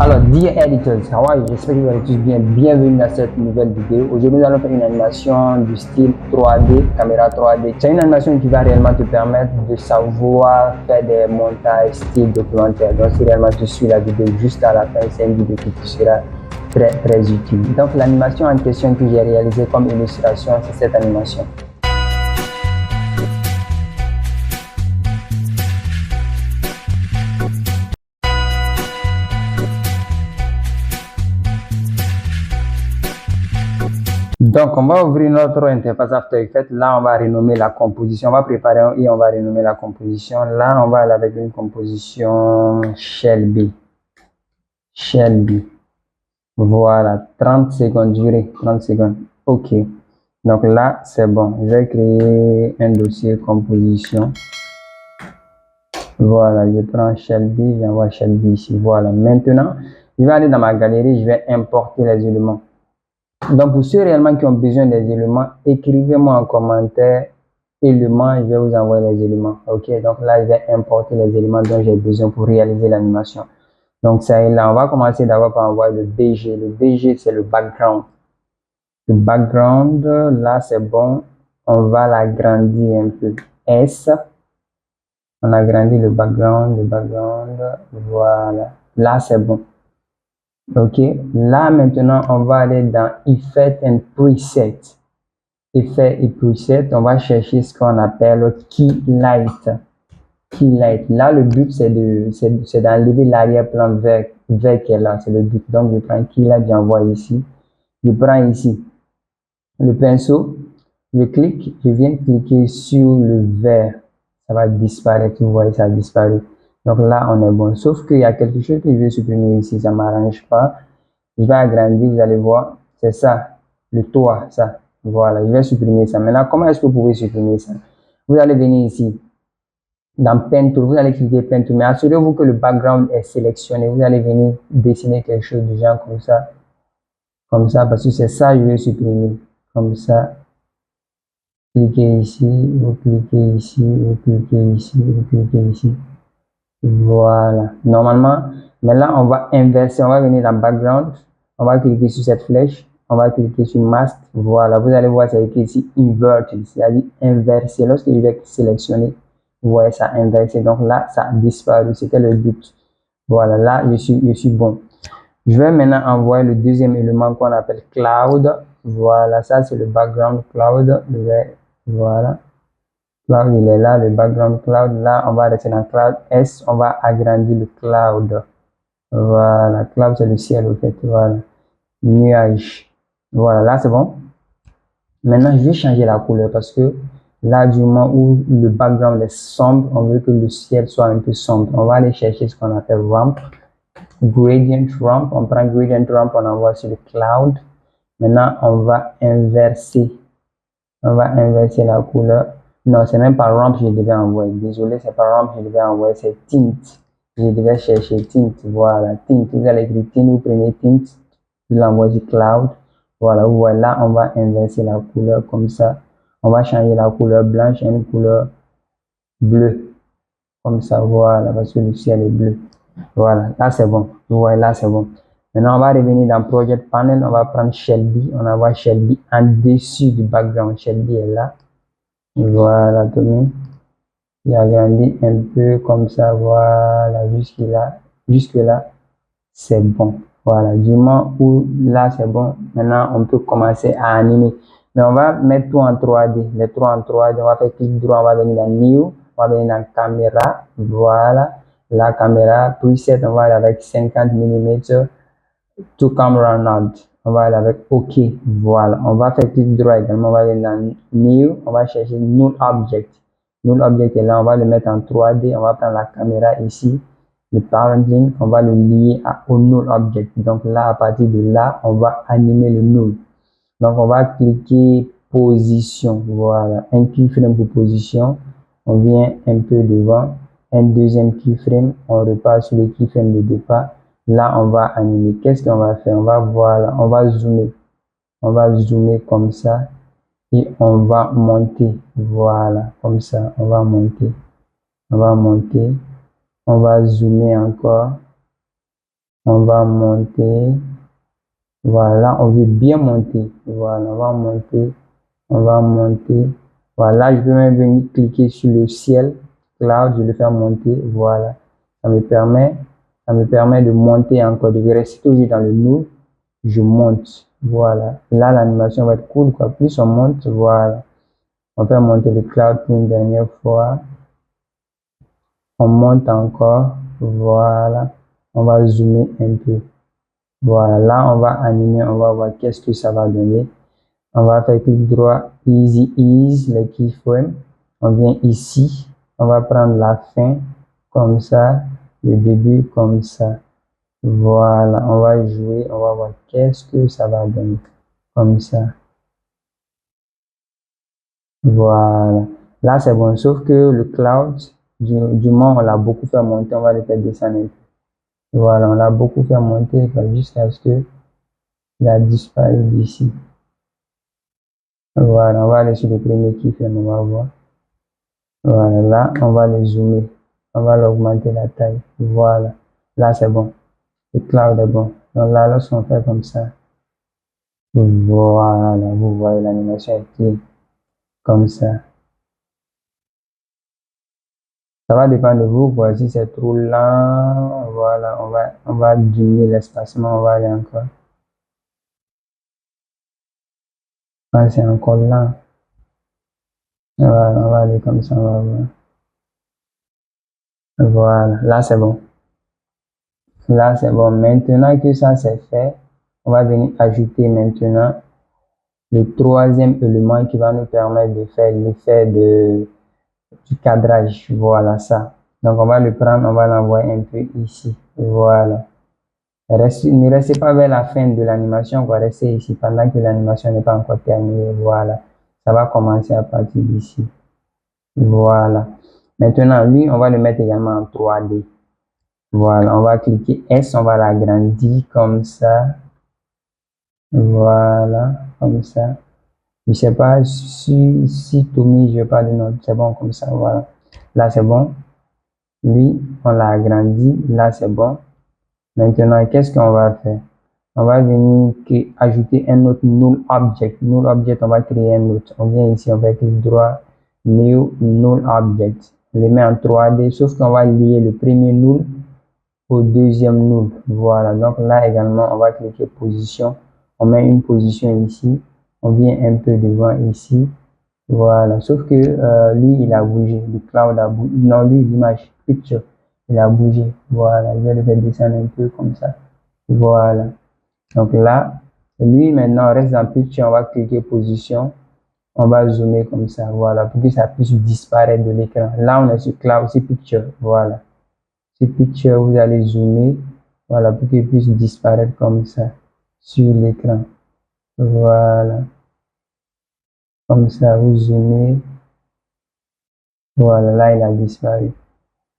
Alors, dear editors, how are you? J'espère que vous allez tous bien. Bienvenue dans cette nouvelle vidéo. Aujourd'hui, nous allons faire une animation du style 3D, caméra 3D. C'est une animation qui va réellement te permettre de savoir faire des montages style documentaire. Donc, si réellement tu suis la vidéo juste à la fin, c'est une vidéo qui te sera très utile. Donc, l'animation en question que j'ai réalisée comme illustration, c'est cette animation. Donc, on va ouvrir notre interface After Effects. Là, on va renommer la composition. On va préparer et on va renommer la composition. Là, on va aller avec une composition Shelby. Shelby. Voilà, 30 secondes, durée, 30 secondes. OK. Donc là, c'est bon. Je vais créer un dossier composition. Voilà, je prends Shelby, j'envoie Shelby ici. Voilà, maintenant, je vais aller dans ma galerie, je vais importer les éléments. Donc, pour ceux réellement qui ont besoin des éléments, écrivez-moi en commentaire éléments, je vais vous envoyer les éléments. OK, donc là, je vais importer les éléments dont j'ai besoin pour réaliser l'animation. Donc, ça est là. On va commencer d'abord par envoyer le BG. Le BG, c'est le background. Le background, là, c'est bon. On va l'agrandir un peu. S. On agrandit le background, voilà. Là, c'est bon. OK, là maintenant on va aller dans Effect and Preset. Effet et Preset, on va chercher ce qu'on appelle Key Light. Key Light. Là, le but c'est d'enlever l'arrière-plan vert qui est là, c'est le but. Donc je prends Key Light, j'envoie ici. Je prends ici le pinceau, je clique, je viens cliquer sur le vert, ça va disparaître, vous voyez, ça a disparu. Donc là, on est bon. Sauf qu'il y a quelque chose que je vais supprimer ici, ça ne m'arrange pas. Je vais agrandir, vous allez voir, c'est ça, le toit, ça. Voilà, je vais supprimer ça. Maintenant, comment est-ce que vous pouvez supprimer ça? Vous allez venir ici, dans Peinture, vous allez cliquer Peinture, mais assurez-vous que le background est sélectionné. Vous allez venir dessiner quelque chose de genre comme ça, parce que c'est ça que je vais supprimer, comme ça. Cliquez ici, vous cliquez ici, vous cliquez ici, vous cliquez ici. Voilà. Normalement, maintenant, on va inverser. On va venir dans Background. On va cliquer sur cette flèche. On va cliquer sur Mask. Voilà. Vous allez voir, c'est écrit ici Inverted, c'est-à-dire inverser. Lorsque je vais sélectionner, vous voyez, ça a inversé. Donc là, ça a disparu. C'était le but. Voilà. Là, je suis bon. Je vais maintenant envoyer le deuxième élément qu'on appelle Cloud. Voilà. Ça, c'est le background Cloud. Voilà. Cloud, il est là, le background cloud. Là, on va rester dans Cloud S. On va agrandir le cloud. Voilà, cloud, c'est le ciel, au fait. Voilà, nuage. Voilà, là, c'est bon. Maintenant, je vais changer la couleur parce que là, du moment où le background est sombre, on veut que le ciel soit un peu sombre. On va aller chercher ce qu'on appelle ramp. Gradient ramp. On prend gradient ramp, on envoie sur le cloud. Maintenant, on va inverser. On va inverser la couleur. Non, c'est même pas ramp que je devais envoyer. Désolé, c'est pas ramp que je devais envoyer, c'est tint. Je devais chercher tint. Voilà, tint. Vous allez écrire tint, vous prenez tint, vous l'envoyez sur cloud. Voilà, vous voyez là, on va inverser la couleur comme ça. On va changer la couleur blanche à une couleur bleue. Comme ça, voilà, parce que le ciel est bleu. Voilà, là c'est bon. Vous voyez, là c'est bon. Maintenant, on va revenir dans Project Panel. On va prendre Shelby. On envoie Shelby en dessus du background. Shelby est là. Voilà, Tommy. Il a agrandi un peu comme ça. Voilà, jusque là, c'est bon. Voilà, du moment où là, c'est bon. Maintenant, on peut commencer à animer. Mais on va mettre tout en 3D. Les trois en 3D. On va faire clic droit. On va venir dans New. On va venir dans Caméra. Voilà. La caméra. Preset, on va aller avec 50 mm. To camera node. On va aller avec OK. Voilà. On va faire clic droit également. On va aller dans New. On va chercher Null Object. Null Object est là. On va le mettre en 3D. On va prendre la caméra ici. Le parent link. On va le lier au Null Object. Donc là, à partir de là, on va animer le Null. Donc on va cliquer Position. Voilà. Un keyframe pour position. On vient un peu devant. Un deuxième keyframe. On repart sur le keyframe de départ. Là, on va animer. Qu'est-ce qu'on va faire? On va voir, on va zoomer. On va zoomer comme ça. Et on va monter. Voilà, comme ça. On va monter. On va monter. On va zoomer encore. On va monter. Voilà, on veut bien monter. Voilà, on va monter. On va monter. Voilà, je peux même venir cliquer sur le ciel, cloud, je vais le faire monter. Voilà, ça me permet de monter encore, de rester toujours dans le null. Je monte. Voilà, là l'animation va être cool, quoi. Plus on monte, voilà. On peut monter le cloud pour une dernière fois. On monte encore. Voilà, on va zoomer un peu. Voilà, là on va animer, on va voir qu'est-ce que ça va donner. On va faire clic droit, easy ease, le keyframe. On vient ici, on va prendre la fin comme ça, le début comme ça. Voilà, on va jouer, on va voir qu'est-ce que ça va donner comme ça. Voilà, là c'est bon, sauf que le cloud, du moins on l'a beaucoup fait monter, on va le faire descendre un peu. Voilà, on l'a beaucoup fait monter jusqu'à ce que il a disparu d'ici. Voilà, on va aller sur le premier keyframe, on va voir. Voilà, là, on va le zoomer. On va l'augmenter la taille. Voilà. Là, c'est bon. Le cloud est bon. Donc là, lorsqu'on fait comme ça, voilà, vous voyez l'animation est clean. Comme ça. Ça va dépendre de vous. Voici, c'est trop lent. Voilà, on va diminuer l'espacement. On va aller encore. Ah, c'est encore lent. Voilà, on va aller comme ça. On va voir. Voilà, là, c'est bon. Là, c'est bon. Maintenant que ça, c'est fait, on va venir ajouter maintenant le troisième élément qui va nous permettre de faire l'effet du cadrage. Voilà ça. Donc, on va le prendre, on va l'envoyer un peu ici. Voilà. Ne restez pas vers la fin de l'animation, on va rester ici pendant que l'animation n'est pas encore terminée. Voilà. Ça va commencer à partir d'ici. Voilà. Maintenant, lui, on va le mettre également en 3D. Voilà. On va cliquer S, on va l'agrandir comme ça. Voilà. Comme ça. Je sais pas si Tommy, je pas de nom, c'est bon comme ça, voilà. Là, c'est bon. Lui, on l'a agrandi. Là, c'est bon. Maintenant, qu'est-ce qu'on va faire? On va venir ajouter un autre null object. Null object, on va créer un autre. On vient ici, on va cliquer droit, new null object. On le met en 3D, sauf qu'on va lier le premier null au deuxième null. Voilà. Donc là également, on va cliquer position. On met une position ici. On vient un peu devant ici. Voilà, sauf que lui, il a bougé, le cloud a bougé. Non, lui, l'image picture, il a bougé. Voilà, je vais le faire descendre un peu comme ça. Voilà. Donc là, lui, maintenant, on reste dans picture, on va cliquer position. On va zoomer comme ça, voilà, pour que ça puisse disparaître de l'écran. Là, on est sur cloud, c'est picture, voilà. C'est picture, vous allez zoomer, voilà, pour qu'il puisse disparaître comme ça sur l'écran. Voilà. Comme ça, vous zoomez. Voilà, là, il a disparu.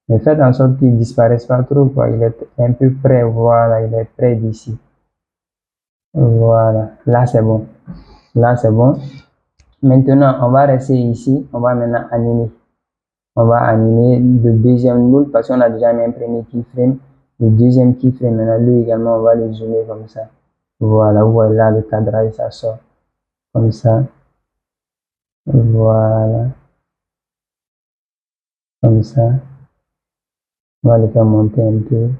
Mais faites en sorte qu'il ne disparaisse pas trop, quoi. Il est un peu près, voilà, il est près d'ici. Voilà, là, c'est bon. Là, c'est bon. Maintenant, on va rester ici. On va maintenant animer. On va animer le deuxième null parce qu'on a déjà mis un premier keyframe. Le deuxième keyframe, maintenant, lui également, on va le zoomer comme ça. Voilà, vous voyez là, le cadrage, ça sort. Comme ça. Voilà. Comme ça. On va le faire monter un peu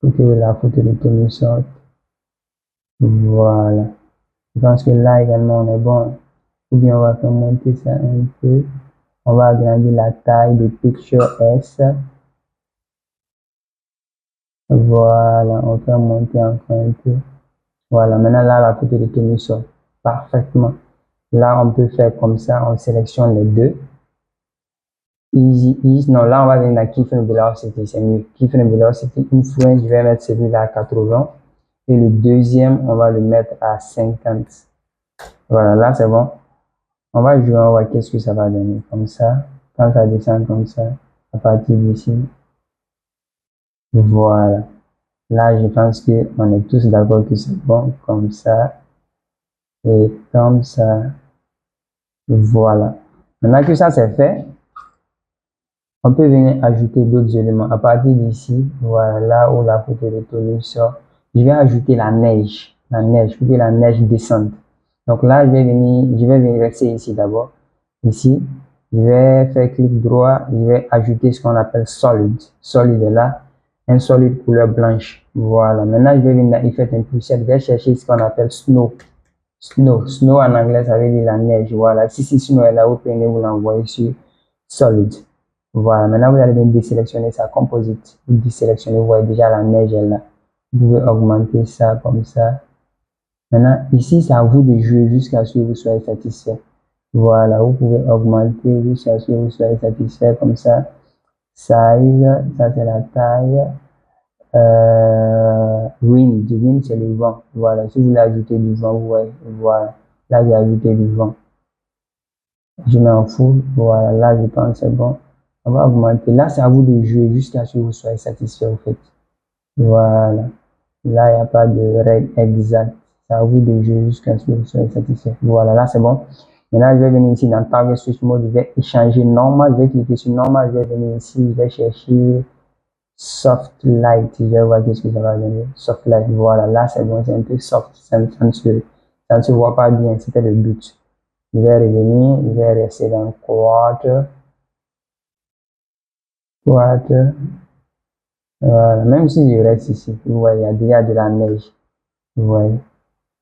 pour que la photo de Tommy sorte. Voilà. Je pense que là également on est bon. Ou bien on va faire monter ça un peu. On va agrandir la taille de picture S. Voilà, on fait monter encore un peu. Voilà, maintenant là la photo de Tommy sort parfaitement. Là on peut faire comme ça, on sélectionne les deux. Easy, easy. Non, là on va venir à Keyframe Velocity, c'est mieux. Keyframe Velocity, influence, je vais mettre celui-là à 80. Et le deuxième, on va le mettre à 50. Voilà, là c'est bon. On va jouer, on va voir qu'est-ce que ça va donner. Comme ça, quand ça descend comme ça, à partir d'ici. Voilà. Là, je pense qu'on est tous d'accord que c'est bon. Comme ça. Et comme ça. Voilà. Maintenant que ça c'est fait, On peut venir ajouter d'autres éléments. À partir d'ici, voilà, là où la photo de Tony sort, je vais ajouter la neige pour que la neige descende. Donc là, je vais venir rester ici d'abord. Ici, je vais faire clic droit, je vais ajouter ce qu'on appelle solid. Solid est là, un solide couleur blanche. Voilà. Maintenant, je vais venir dans Effect and Preset, je vais chercher ce qu'on appelle snow. Snow en anglais, ça veut dire la neige. Voilà. Si snow est là, vous prenez, vous l'envoyez sur solid. Voilà. Maintenant, vous allez bien désélectionner sa composite. Vous désélectionnez, vous voyez déjà la neige est là. Vous pouvez augmenter ça comme ça. Maintenant, ici, c'est à vous de jouer jusqu'à ce que vous soyez satisfait. Voilà, vous pouvez augmenter jusqu'à ce que vous soyez satisfait comme ça. Size, ça c'est la taille. Wind c'est le vent. Voilà, si vous voulez ajouter du vent, vous voyez, voilà. Là, j'ai ajouté du vent. Je mets en full. Voilà, là, je pense c'est bon. On va augmenter. Là, c'est à vous de jouer jusqu'à ce que vous soyez satisfait, au fait. Voilà. Là, il n'y a pas de règle exacte. C'est à vous de jouer jusqu'à ce que vous soyez satisfait. Voilà, là, c'est bon. Maintenant, je vais venir ici dans Target Switch Mode. Je vais changer normal. Je vais cliquer sur normal. Je vais venir ici. Je vais chercher Soft Light. Je vais voir qu'est-ce que ça va donner. Soft Light. Voilà, là, c'est bon. C'est un peu soft. Ça ne se voit pas bien. C'était le but. Je vais revenir. Je vais rester dans Quarter. Voilà. Même si je reste ici, vous voyez, il y a déjà de la neige. Vous voyez,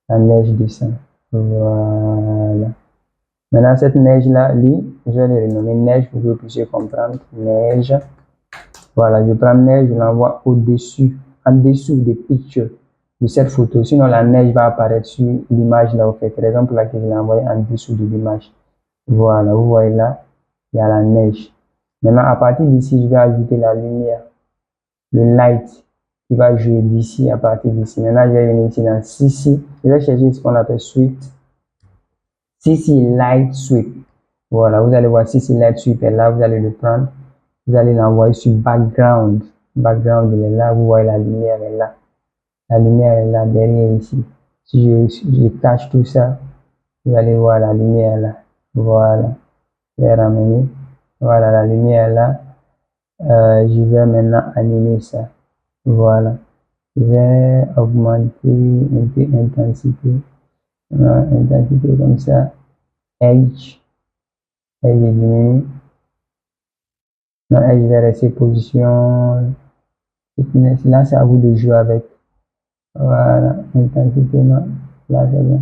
la neige descend. Voilà. Maintenant, cette neige-là, lui, je vais le renommer neige pour que vous puissiez comprendre. Neige. Voilà, je prends neige, je l'envoie au-dessus, en dessous des pictures de cette photo. Sinon, la neige va apparaître sur l'image là, au fait. Raison pour laquelle je l'ai envoyé en dessous de l'image. Voilà, vous voyez là, il y a la neige. Maintenant, à partir d'ici, je vais ajouter la lumière, le light qui va jouer d'ici à partir d'ici. Maintenant, je vais venir ici dans CC. Je vais chercher ce qu'on appelle Sweep. CC Light Sweep. Voilà, vous allez voir CC Light Sweep est là, vous allez le prendre. Vous allez l'envoyer sur Background. Background, il est là, vous voyez la lumière est là. La lumière est là, derrière ici. Si je cache tout ça, vous allez voir la lumière là. Voilà. Je vais ramener. Voilà, la lumière est là. Je vais maintenant animer ça. Voilà. Je vais augmenter un peu l'intensité. Intensité comme ça. Edge diminue. Non, edge vais rester position. Là, c'est à vous de jouer avec. Voilà. Intensité, non. Là, c'est bon.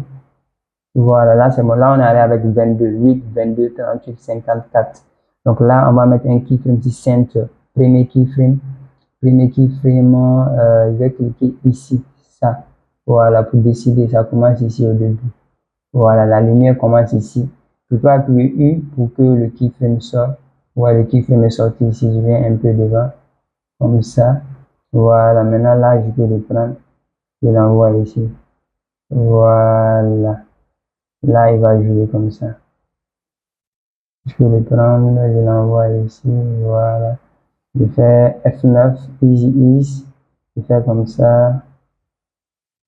Voilà, là, c'est bon. Là, on est allé avec 22, 8, 22, 38, 54. Donc là, on va mettre un keyframe ici, center. Premier keyframe, je vais cliquer ici, ça. Voilà, pour décider, ça commence ici au début. Voilà, la lumière commence ici. Je peux appuyer U pour que le keyframe sorte. Voilà, le keyframe est sorti ici. Je viens un peu devant, comme ça. Voilà, maintenant là, je peux le prendre. Je l'envoie ici. Voilà. Là, il va jouer comme ça. Je peux le prendre, je l'envoie ici. Voilà. Je fais F9, Easy Ease. Je fais comme ça.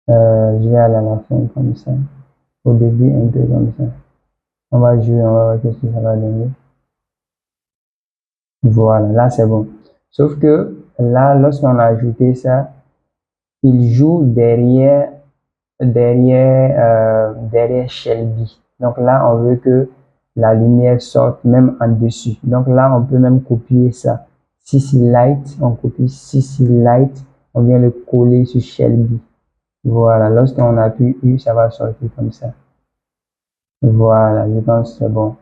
Je vais aller à la fin comme ça. Au début, un peu comme ça. On va jouer, on va voir ce que ça va donner. Voilà, là c'est bon. Sauf que là, lorsqu'on a ajouté ça, il joue derrière Shelby. Donc là, on veut que la lumière sorte même en dessus. Donc là, on peut même copier ça. CC Light, on copie CC Light, on vient le coller sur Shelby. Voilà, lorsqu'on appuie U, ça va sortir comme ça. Voilà, je pense que c'est bon.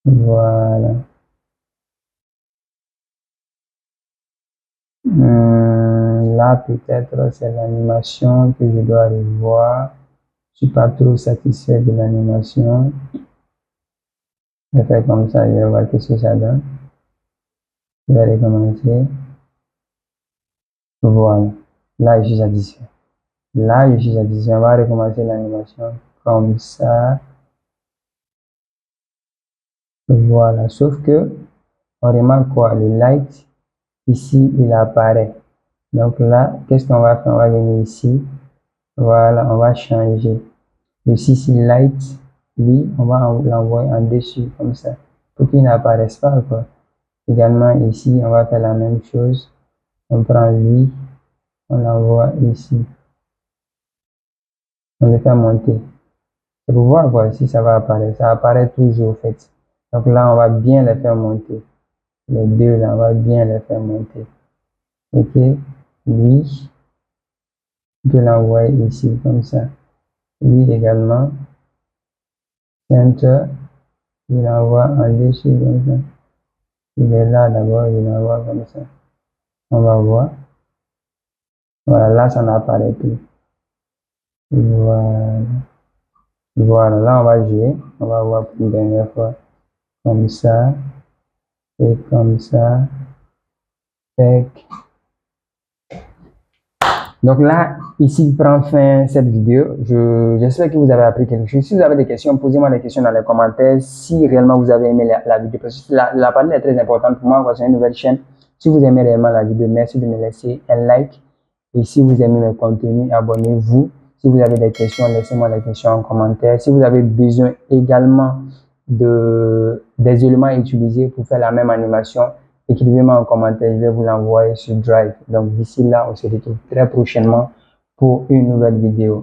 Voilà. Là, peut-être c'est l'animation que je dois revoir. Je suis pas trop satisfait de l'animation. Je vais faire comme ça, je vais voir qu'est-ce que ça donne. Je vais recommencer. Voilà. Là, je suis satisfait. Là, je suis satisfait. On va recommencer l'animation comme ça. Voilà. Sauf que, on remarque quoi? Le light, ici, il apparaît. Donc là, qu'est-ce qu'on va faire? On va venir ici. Voilà, on va changer. Le CC Light, lui, on va l'envoyer en dessus, comme ça, pour qu'il n'apparaisse pas, quoi. Également, ici, on va faire la même chose. On prend lui, on l'envoie ici. On le fait monter. C'est pour voir, quoi, si ça va apparaître. Ça apparaît toujours, en fait. Donc là, on va bien les faire monter. Les deux, là, on va bien les faire monter. OK. Lui, je peux l'envoyer ici, comme ça. Lui également. Center, je l'envoie en dessus, comme ça. Il est là d'abord, je l'envoie comme ça. On va voir. Voilà, là, ça n'apparaît plus. Voilà. Voilà, là, on va jouer. On va voir pour une dernière fois. Comme ça. Et comme ça. Tac. Donc là, ici prend fin cette vidéo. J'espère que vous avez appris quelque chose. Si vous avez des questions, posez-moi des questions dans les commentaires. Si réellement vous avez aimé la vidéo, parce que la partie est très importante pour moi, c'est une nouvelle chaîne. Si vous aimez réellement la vidéo, merci de me laisser un like. Et si vous aimez mes contenus, abonnez-vous. Si vous avez des questions, laissez-moi des questions en commentaire. Si vous avez besoin également des éléments utilisés pour faire la même animation, écrivez-moi en commentaire, je vais vous l'envoyer sur Drive. Donc d'ici là, on se retrouve très prochainement pour une nouvelle vidéo.